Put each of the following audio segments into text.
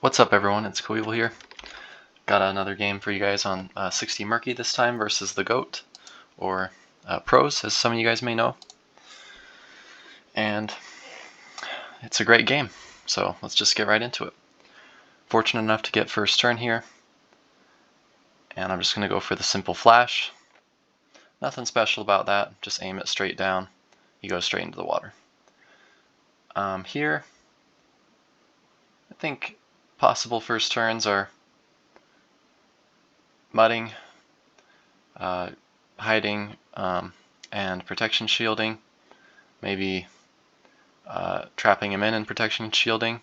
What's up everyone, it's Coeval here. Got another game for you guys on 60 Murky this time versus the GOAT, or Proz, as some of you guys may know. And it's a great game, so let's just get right into it. Fortunate enough to get first turn here, and I'm just going to go for the simple flash. Nothing special about that, just aim it straight down. He goes straight into the water. Here, I think possible first turns are mudding, hiding, and protection shielding. Maybe trapping him in and protection shielding.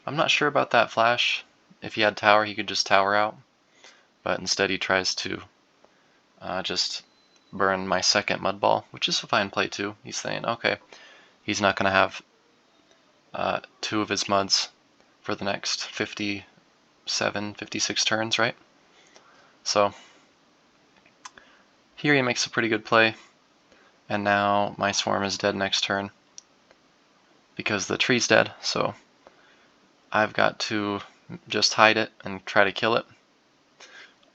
I'm not sure about that flash. If he had tower, he could just tower out. But instead he tries to just burn my second mud ball, which is a fine play too. He's saying, okay, he's not going to have two of his muds for the next 57, 56 turns, right? So here he makes a pretty good play, and now my swarm is dead next turn because the tree's dead, so I've got to just hide it and try to kill it.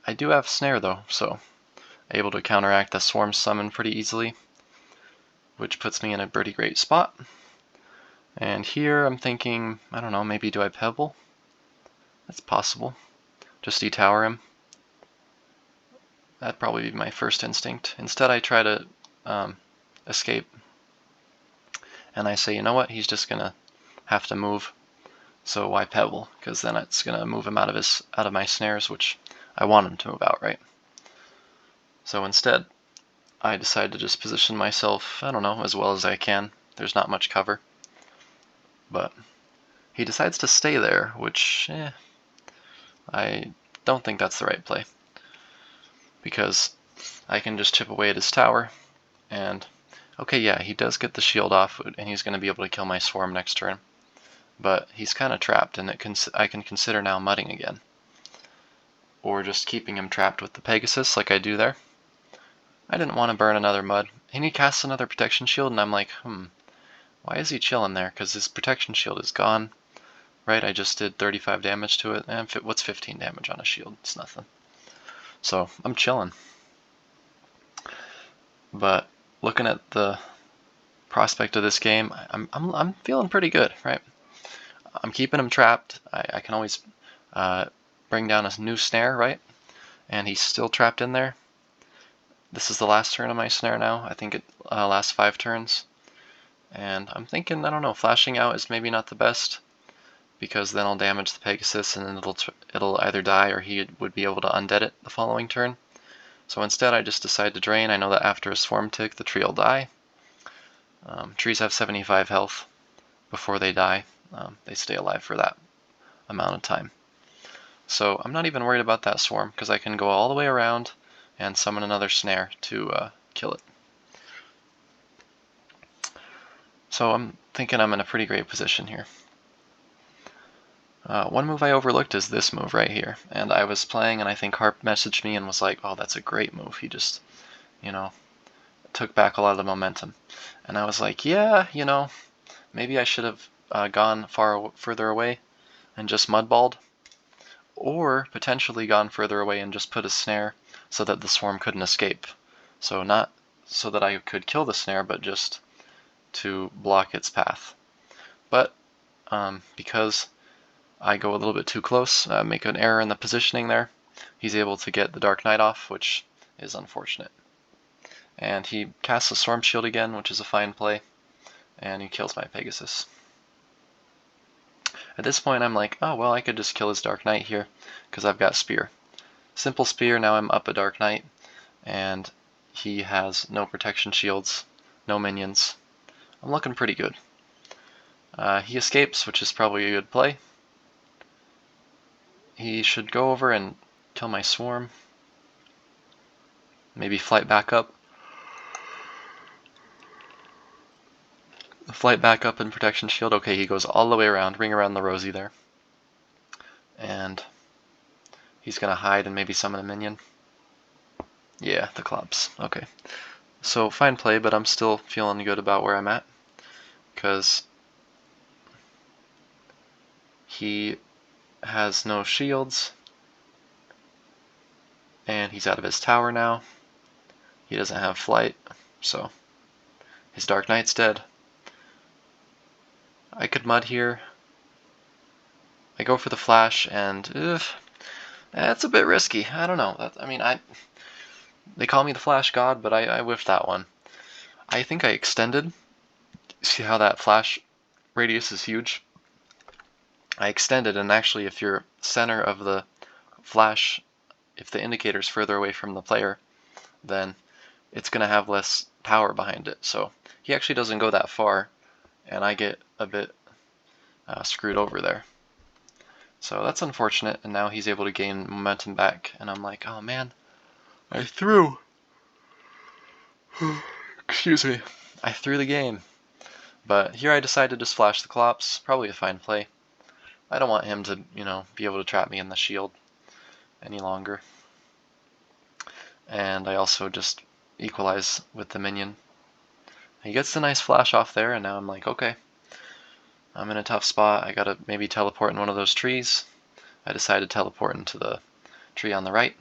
I do have snare though, so able to counteract the swarm summon pretty easily, which puts me in a pretty great spot. And here I'm thinking, I don't know, maybe do I pebble? That's possible. Just detower him. That'd probably be my first instinct. Instead I try to escape, and I say, you know what, he's just gonna have to move, so why pebble? Because then it's gonna move him out of my snares, which I want him to move out, right? So instead I decide to just position myself, I don't know, as well as I can. There's not much cover, but he decides to stay there, which I don't think that's the right play, because I can just chip away at his tower, and okay, yeah, he does get the shield off, and he's going to be able to kill my swarm next turn, but he's kind of trapped, and I can consider now mudding again, or just keeping him trapped with the Pegasus like I do there. I didn't want to burn another mud, and he casts another protection shield, and I'm like, why is he chilling there? Because his protection shield is gone, right? I just did 35 damage to it, and what's 15 damage on a shield? It's nothing. So I'm chilling. But looking at the prospect of this game, I'm feeling pretty good, right? I'm keeping him trapped. I can always bring down a new snare, right? And he's still trapped in there. This is the last turn of my snare now. I think it lasts 5 turns. And I'm thinking, I don't know, flashing out is maybe not the best, because then I'll damage the Pegasus, and then it'll either die or he would be able to undead it the following turn. So instead I just decide to drain. I know that after a swarm tick the tree will die. Trees have 75 health before they die. They stay alive for that amount of time. So I'm not even worried about that swarm, because I can go all the way around and summon another snare to kill it. So I'm thinking I'm in a pretty great position here. One move I overlooked is this move right here, and I was playing, and I think Harp messaged me and was like, oh, that's a great move. He just, took back a lot of the momentum. And I was like, yeah, maybe I should have gone further away and just mudballed, or potentially gone further away and just put a snare so that the swarm couldn't escape. So not so that I could kill the snare, but just to block its path. But because I go a little bit too close, make an error in the positioning there, he's able to get the Dark Knight off, which is unfortunate. And he casts a Storm Shield again, which is a fine play, and he kills my Pegasus. At this point I'm like, oh well, I could just kill his Dark Knight here, because I've got Spear. Simple Spear, now I'm up a Dark Knight, and he has no protection shields, no minions. I'm looking pretty good. He escapes, which is probably a good play. He should go over and kill my swarm. Maybe flight back up. Flight back up and protection shield. Okay, he goes all the way around, ring around the rosy there. And he's going to hide and maybe summon a minion. Yeah, the Klops. Okay. So fine play, but I'm still feeling good about where I'm at, because he has no shields, and he's out of his tower now. He doesn't have flight, so his Dark Knight's dead. I could mud here. I go for the flash, and that's a bit risky. I don't know. They call me the Flash God, but I whiffed that one. I think I extended. See how that flash radius is huge? I extended, and actually if your center of the flash, if the indicator's further away from the player, then it's going to have less power behind it. So he actually doesn't go that far, and I get a bit screwed over there. So that's unfortunate, and now he's able to gain momentum back, and I'm like, oh man, I threw. Excuse me. I threw the game. But here I decided to just flash the Clops, probably a fine play. I don't want him to, be able to trap me in the shield any longer. And I also just equalize with the minion. He gets the nice flash off there, and now I'm like, okay, I'm in a tough spot. I gotta maybe teleport in one of those trees. I decide to teleport into the tree on the right.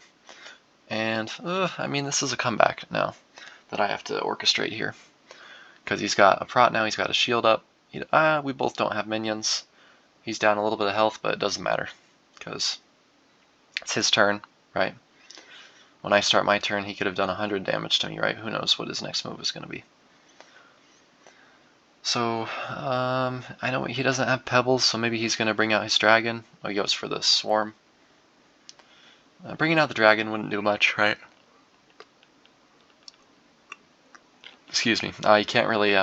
And, this is a comeback now that I have to orchestrate here. Because he's got a prot now, he's got a shield up. We both don't have minions. He's down a little bit of health, but it doesn't matter. Because it's his turn, right? When I start my turn, he could have done 100 damage to me, right? Who knows what his next move is going to be. So, I know he doesn't have pebbles, so maybe he's going to bring out his dragon. Oh, he goes for the swarm. Bringing out the dragon wouldn't do much, right? Excuse me. You can't really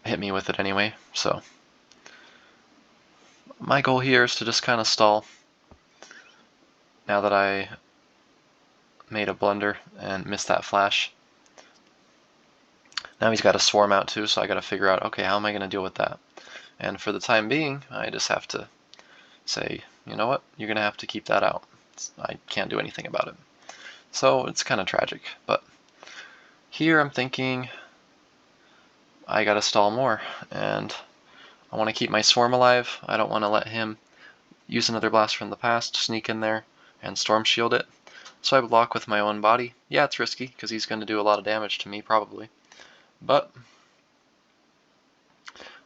hit me with it anyway, so my goal here is to just kind of stall now that I made a blunder and missed that flash. Now he's got a swarm out too, so I got to figure out, okay, how am I going to deal with that? And for the time being, I just have to say, you know what, you're going to have to keep that out. I can't do anything about it. So it's kind of tragic, but here I'm thinking I got to stall more, and I want to keep my swarm alive. I don't want to let him use another blast from the past, sneak in there, and storm shield it. So I block with my own body. Yeah, it's risky, because he's going to do a lot of damage to me, probably. But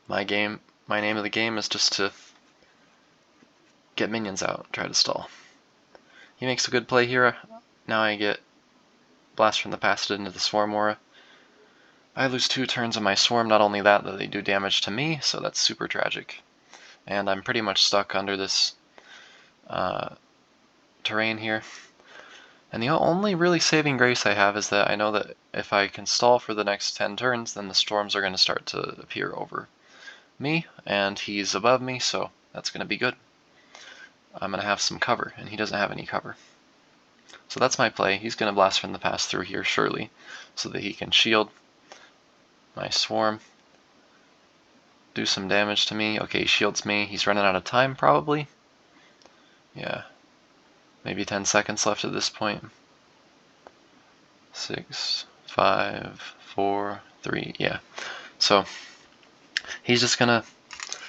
my name of the game is just to get minions out, try to stall. He makes a good play here. Now I get blast from the past into the swarm aura. I lose 2 turns of my swarm. Not only that, they do damage to me, so that's super tragic. And I'm pretty much stuck under this terrain here. And the only really saving grace I have is that I know that if I can stall for the next 10 turns, then the storms are going to start to appear over me, and he's above me, so that's going to be good. I'm going to have some cover, and he doesn't have any cover. So that's my play. He's going to blast from the past through here, surely, so that he can shield my swarm, do some damage to me. Okay, he shields me. He's running out of time, probably. Yeah. Maybe 10 seconds left at this point. 6, 5, 4, 3, yeah. So, he's just gonna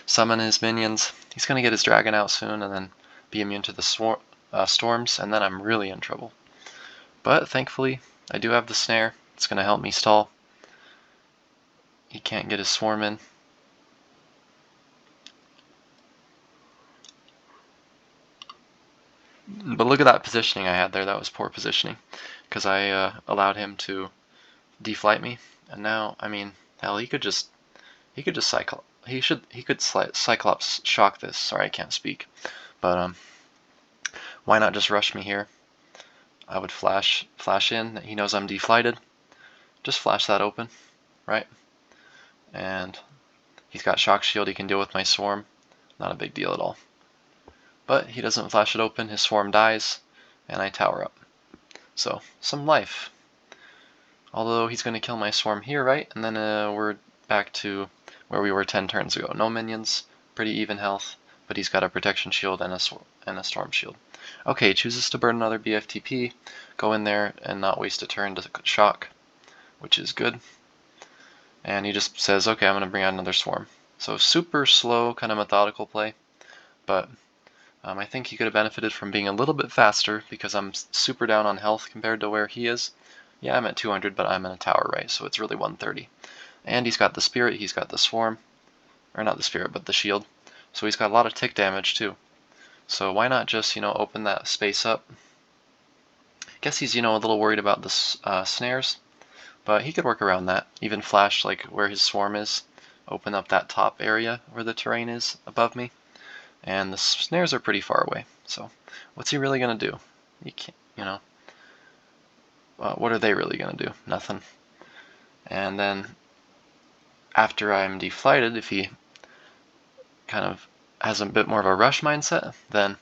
summon his minions. He's gonna get his dragon out soon and then be immune to the storms, and then I'm really in trouble. But thankfully, I do have the snare. It's gonna help me stall. He can't get his swarm in. But look at that positioning I had there. That was poor positioning, because I allowed him to deflight me. And now, hell, he could Cyclops shock this. Sorry, I can't speak. But why not just rush me here? I would flash in. He knows I'm deflighted. Just flash that open, right? And he's got shock shield. He can deal with my swarm. Not a big deal at all. But he doesn't flash it open. His swarm dies, and I tower up. So some life. Although he's going to kill my swarm here, right? And then we're back to where we were 10 turns ago. No minions, pretty even health, but he's got a protection shield and a storm shield. Okay, chooses to burn another BFTP, go in there and not waste a turn to shock, which is good. And he just says, okay, I'm going to bring out another swarm. So super slow, kind of methodical play, but I think he could have benefited from being a little bit faster because I'm super down on health compared to where he is. Yeah, I'm at 200, but I'm in a tower, right? So it's really 130. And he's got the spirit, he's got the swarm. Or not the spirit, but the shield. So he's got a lot of tick damage too. So why not just, open that space up? Guess he's, a little worried about the snares. But he could work around that. Even flash like where his swarm is. Open up that top area where the terrain is above me. And the snares are pretty far away. So what's he really going to do? You can't, what are they really going to do? Nothing. And then after I'm deflighted, if he kind of has a bit more of a rush mindset, then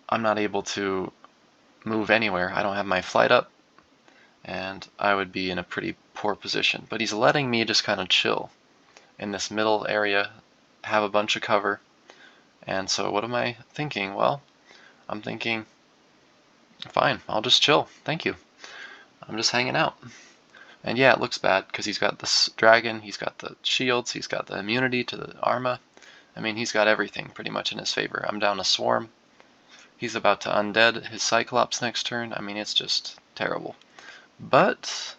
I'm not able to move anywhere. I don't have my flight up, and I would be in a pretty poor position. But he's letting me just kind of chill in this middle area, have a bunch of cover. And so what am I thinking? Well, I'm thinking, fine, I'll just chill. Thank you. I'm just hanging out. And yeah, it looks bad because he's got this dragon, he's got the shields, he's got the immunity to the Arma. I mean, he's got everything pretty much in his favor. I'm down a swarm. He's about to undead his Cyclops next turn. I mean, it's just terrible. But,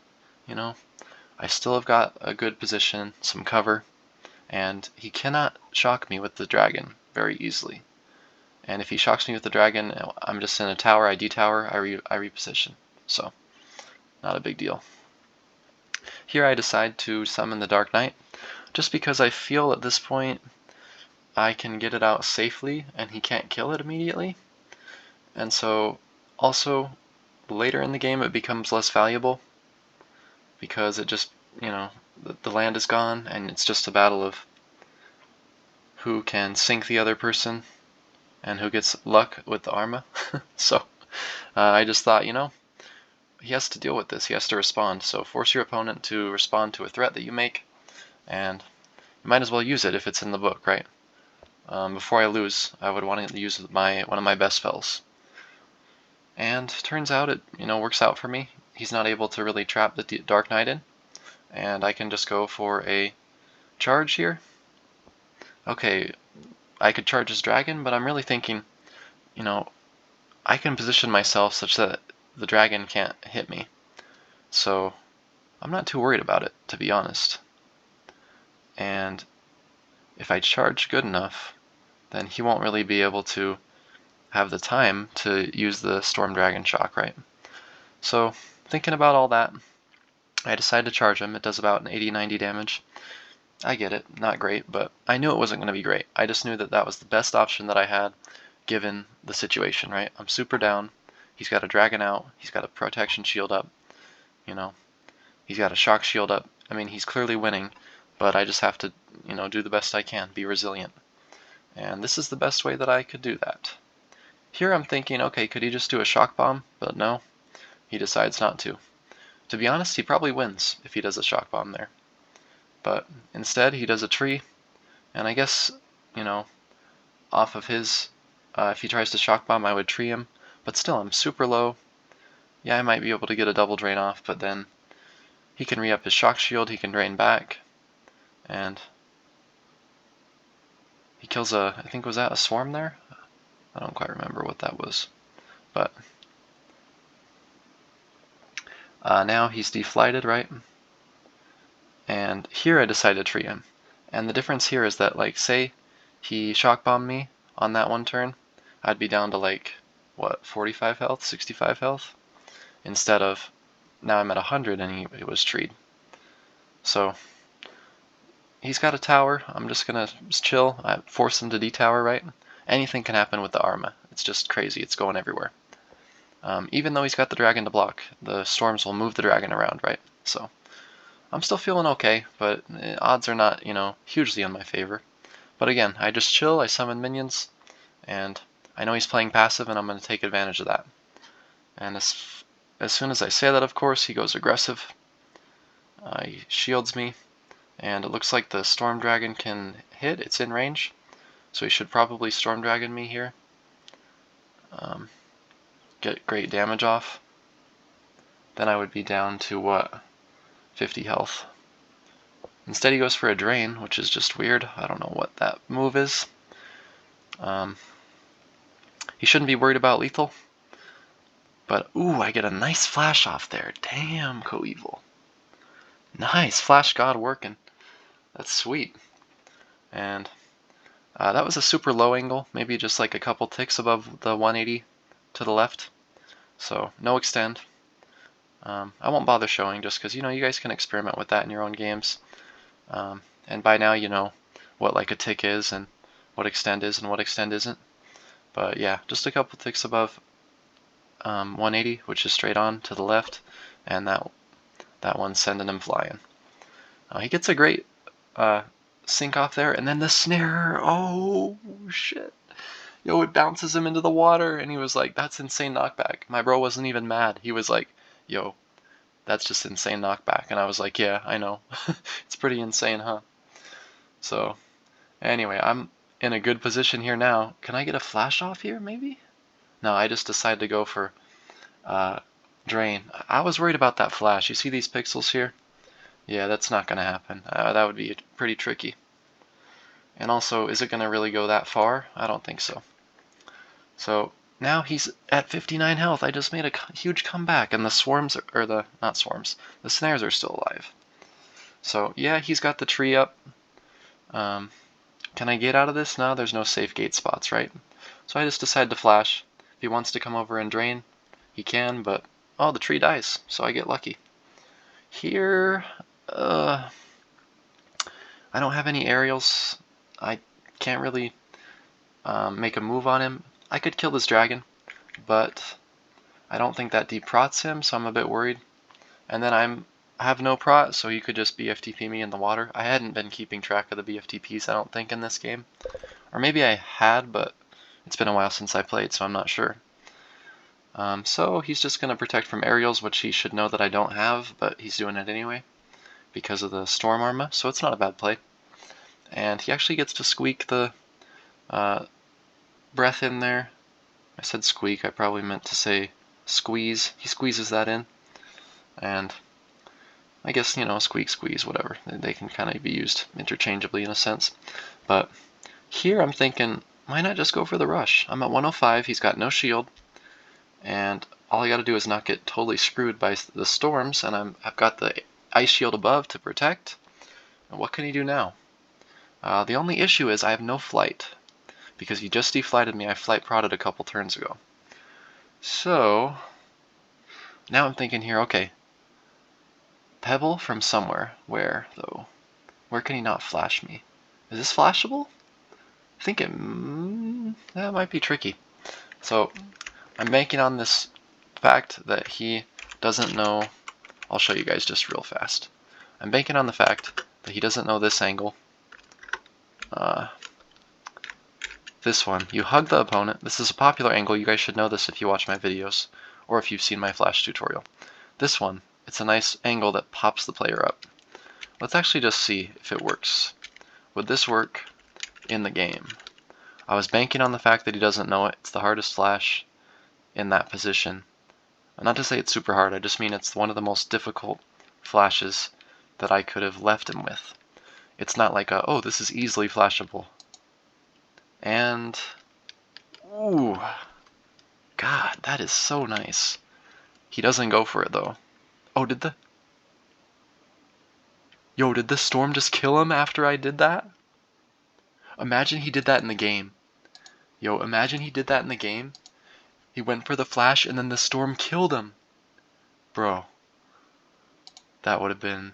I still have got a good position, some cover, and he cannot shock me with the dragon very easily. And if he shocks me with the dragon, I'm just in a tower, I de-tower, I reposition. So, not a big deal. Here I decide to summon the Dark Knight, just because I feel at this point I can get it out safely and he can't kill it immediately. And so, also, later in the game it becomes less valuable because it just, the land is gone and it's just a battle of who can sink the other person and who gets luck with the Arma. So, I just thought, he has to deal with this, he has to respond. So force your opponent to respond to a threat that you make, and you might as well use it if it's in the book, right? Before I lose, I would want to use one of my best spells. And turns out it, works out for me. He's not able to really trap the Dark Knight in, and I can just go for a charge here. Okay, I could charge his dragon, but I'm really thinking, I can position myself such that the dragon can't hit me. So I'm not too worried about it, to be honest. And if I charge good enough, then he won't really be able to have the time to use the Storm Dragon Shock, right? So, thinking about all that, I decided to charge him. It does about an 80-90 damage. I get it, not great, but I knew it wasn't going to be great. I just knew that that was the best option that I had given the situation, right? I'm super down. He's got a dragon out. He's got a protection shield up. He's got a shock shield up. I mean, he's clearly winning, but I just have to, do the best I can, be resilient. And this is the best way that I could do that. Here I'm thinking, okay, could he just do a shock bomb? But no, he decides not to. To be honest, he probably wins if he does a shock bomb there. But instead, he does a tree, and I guess, off of his, if he tries to shock bomb, I would tree him. But still, I'm super low. Yeah, I might be able to get a double drain off, but then he can re-up his shock shield, he can drain back, and he kills I think was that a swarm there? I don't quite remember what that was. But now he's deflighted, right? And here I decide to tree him. And the difference here is that, like, say he shock bombed me on that one turn, I'd be down to like, what, 45 health, 65 health? Instead of, now I'm at 100 and he was treed. So, he's got a tower, I'm just gonna chill, I force him to de-tower, right? Anything can happen with the Arma, it's just crazy, it's going everywhere. Even though he's got the dragon to block, the storms will move the dragon around, right? So, I'm still feeling okay, but odds are not, hugely in my favor. But again, I just chill, I summon minions, and I know he's playing passive, and I'm going to take advantage of that. And as soon as I say that, of course, he goes aggressive. He shields me, and it looks like the Storm Dragon can hit, it's in range, so he should probably Storm Dragon me here. Get great damage off. Then I would be down to, what, 50 health. Instead he goes for a drain, which is just weird. I don't know what that move is. He shouldn't be worried about lethal. But, ooh, I get a nice flash off there. Damn, Coeval. Nice, flash god working. That's sweet. And that was a super low angle, maybe just like a couple ticks above the 180 to the left. So, no extend. I won't bother showing just because, you know, you guys can experiment with that in your own games. And by now you know what like a tick is and what extend is and what extend isn't. But yeah, just a couple ticks above 180, which is straight on to the left, and that one's sending him flying. He gets a great sink off there, and then the snare, oh shit. Yo, it bounces him into the water, and he was like, that's insane knockback. My bro wasn't even mad. He was like, yo, that's just insane knockback. And I was like, yeah, I know. It's pretty insane, huh? So, anyway, I'm in a good position here now. Can I get a flash off here, maybe? No, I just decided to go for drain. I was worried about that flash. You see these pixels here? Yeah, that's not going to happen. That would be pretty tricky. And also, is it going to really go that far? I don't think so. So, now he's at 59 health. I just made a huge comeback, and the swarms, not swarms, the snares are still alive. So, yeah, he's got the tree up. Can I get out of this? No, there's no safe gate spots, right? So I just decided to flash. If he wants to come over and drain, he can, but, oh, the tree dies, so I get lucky. Here, I don't have any aerials. I can't really make a move on him. I could kill this dragon, but I don't think that deprots him, so I'm a bit worried. And then I have no prot, so he could just BFTP me in the water. I hadn't been keeping track of the BFTPs, I don't think, in this game. Or maybe I had, but it's been a while since I played, so I'm not sure. So he's just going to protect from aerials, which he should know that I don't have, but he's doing it anyway because of the Storm Arma, so it's not a bad play. And he actually gets to squeak the breath in there. I said squeak, I probably meant to say squeeze. He squeezes that in, and I guess, you know, squeak, squeeze, whatever. They can kind of be used interchangeably in a sense. But here I'm thinking, why not just go for the rush? I'm at 105, he's got no shield, and all I gotta do is not get totally screwed by the storms, and I've got the ice shield above to protect. And what can he do now? The only issue is I have no flight, because he just deflighted me. I flight prodded a couple turns ago. So, now I'm thinking here, okay, Pebble from somewhere. Where, though? Where can he not flash me? Is this flashable? I think that might be tricky. So, I'm banking on this fact that he doesn't know. I'll show you guys just real fast. I'm banking on the fact that he doesn't know this angle. This one. You hug the opponent. This is a popular angle. You guys should know this if you watch my videos or if you've seen my flash tutorial. This one, it's a nice angle that pops the player up. Let's actually just see if it works. Would this work in the game? I was banking on the fact that he doesn't know it. It's the hardest flash in that position. Not to say it's super hard, I just mean it's one of the most difficult flashes that I could have left him with. It's not like oh, this is easily flashable. And, ooh, God, that is so nice. He doesn't go for it, though. Oh, did the storm just kill him after I did that? Imagine he did that in the game. Yo, imagine he did that in the game. He went for the flash and then the storm killed him. Bro, that would have been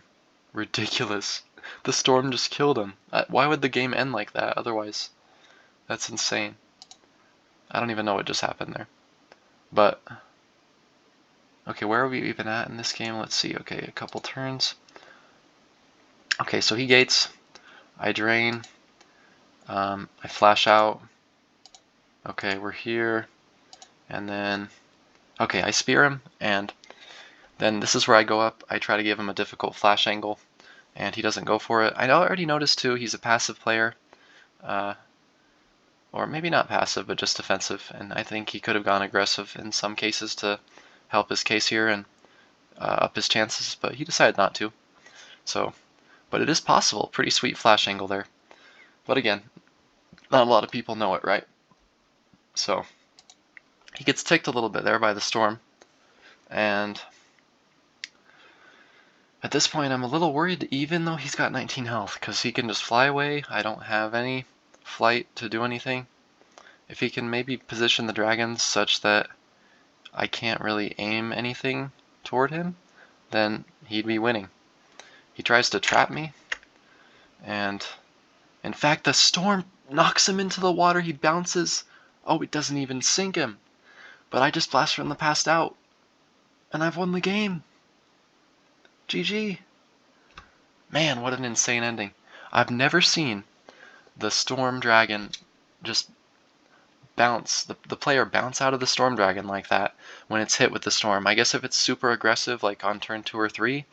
ridiculous. The storm just killed him. Why would the game end like that otherwise? That's insane. I don't even know what just happened there. But, okay, where are we even at in this game? Let's see. Okay, a couple turns. Okay, so he gates. I drain. I flash out. Okay, we're here. And then, okay, I spear him, and then this is where I go up. I try to give him a difficult flash angle, and he doesn't go for it. I already noticed, too, he's a passive player. Or maybe not passive, but just defensive. And I think he could have gone aggressive in some cases to help his case here and up his chances, but he decided not to. So, but it is possible. Pretty sweet flash angle there. But again, not a lot of people know it, right? So he gets ticked a little bit there by the storm, and at this point I'm a little worried even though he's got 19 health, because he can just fly away. I don't have any flight to do anything. If he can maybe position the dragons such that I can't really aim anything toward him, then he'd be winning. He tries to trap me, and in fact the storm knocks him into the water. He bounces. Oh, it doesn't even sink him. But I just blast from the past out, and I've won the game. GG. Man, what an insane ending. I've never seen the Storm Dragon just bounce, the player bounce out of the Storm Dragon like that when it's hit with the storm. I guess if it's super aggressive, like on turn 2 or 3,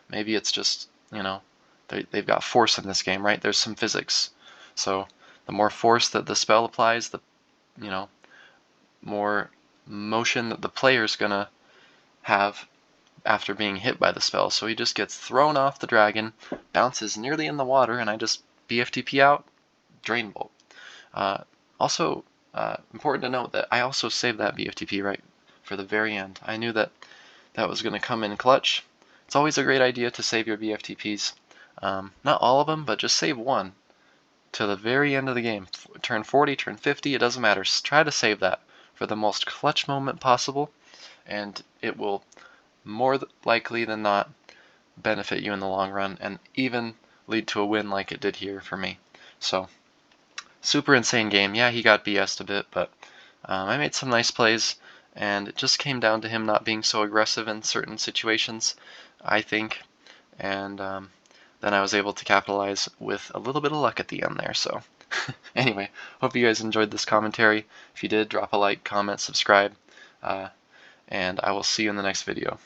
maybe it's just, you know, they've got force in this game, right? There's some physics. So the more force that the spell applies, the, you know, more motion that the player's gonna have after being hit by the spell. So he just gets thrown off the dragon, bounces nearly in the water, and I just BFTP out, Drain Bolt. Also, important to note that I also saved that BFTP right for the very end. I knew that that was going to come in clutch. It's always a great idea to save your BFTPs. Not all of them, but just save one to the very end of the game. Turn 40, turn 50, it doesn't matter. Try to save that for the most clutch moment possible, and it will more likely than not benefit you in the long run and even lead to a win like it did here for me. So, super insane game. Yeah, he got BS'd a bit, but I made some nice plays, and it just came down to him not being so aggressive in certain situations, I think, and then I was able to capitalize with a little bit of luck at the end there. So anyway, hope you guys enjoyed this commentary. If you did, drop a like, comment, subscribe, and I will see you in the next video.